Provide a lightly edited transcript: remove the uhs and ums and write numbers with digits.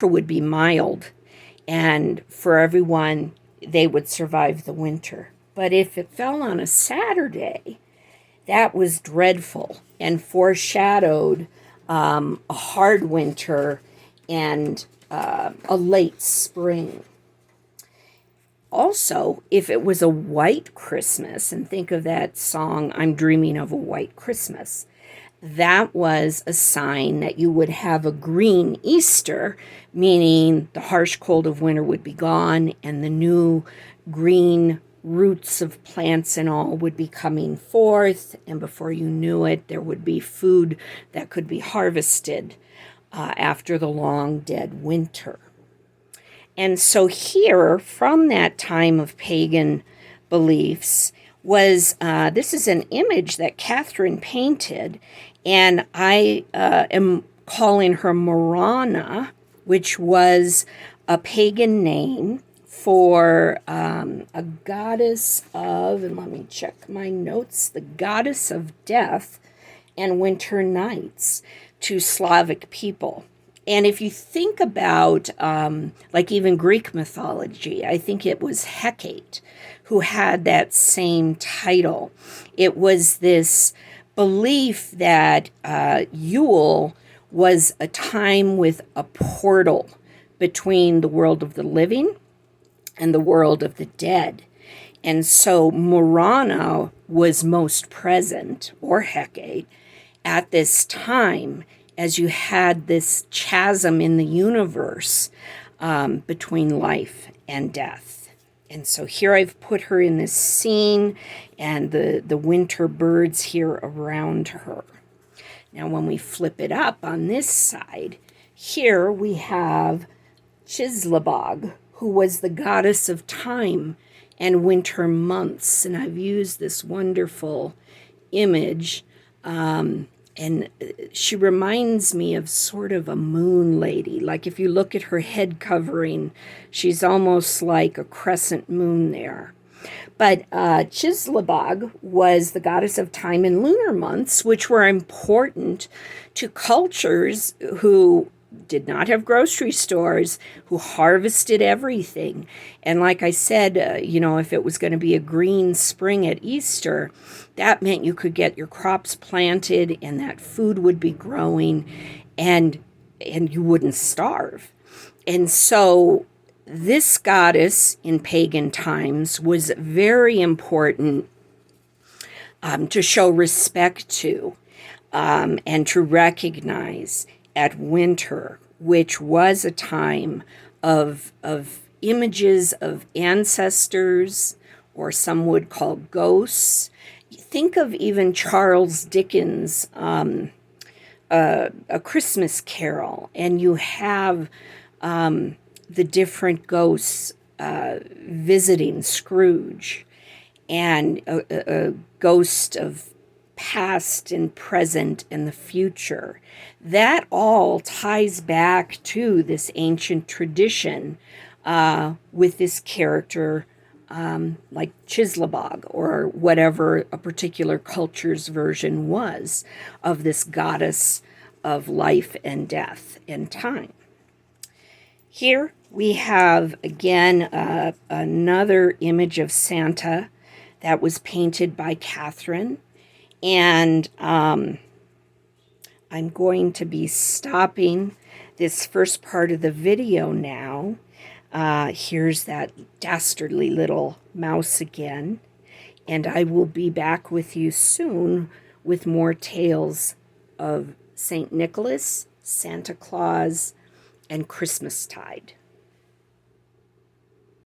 would be mild, and for everyone, they would survive the winter. But if it fell on a Saturday, that was dreadful and foreshadowed a hard winter and a late spring. Also, if it was a white Christmas, and think of that song, I'm Dreaming of a White Christmas, that was a sign that you would have a green Easter, meaning the harsh cold of winter would be gone and the new green roots of plants and all would be coming forth, and before you knew it, there would be food that could be harvested after the long dead winter. And so here, from that time of pagan beliefs, was this is an image that Catherine painted, and I am calling her Morana, which was a pagan name for a goddess of, and let me check my notes, the goddess of death and winter nights to Slavic people. And if you think about, like even Greek mythology, I think it was Hecate who had that same title. It was this belief that Yule was a time with a portal between the world of the living and the world of the dead. And so Morana was most present, or Hecate, at this time, as you had this chasm in the universe between life and death. And so here I've put her in this scene and the winter birds here around her. Now when we flip it up on this side, here we have Chislabog, who was the goddess of time and winter months. And I've used this wonderful image and she reminds me of sort of a moon lady. Like if you look at her head covering, she's almost like a crescent moon there. But Chislabog was the goddess of time and lunar months, which were important to cultures who did not have grocery stores, who harvested everything. And like I said, if it was going to be a green spring at Easter, that meant you could get your crops planted and that food would be growing and you wouldn't starve. And so this goddess in pagan times was very important to show respect to and to recognize at winter, which was a time of images of ancestors, or some would call ghosts. Think of even Charles Dickens' A Christmas Carol, and you have the different ghosts visiting Scrooge, and a ghost of past and present and the future. That all ties back to this ancient tradition with this character like Chislabog, or whatever a particular culture's version was of this goddess of life and death and time. Here we have again another image of Santa that was painted by Catherine. And I'm going to be stopping this first part of the video now. Here's that dastardly little mouse again. And I will be back with you soon with more tales of St. Nicholas, Santa Claus, and Christmastide.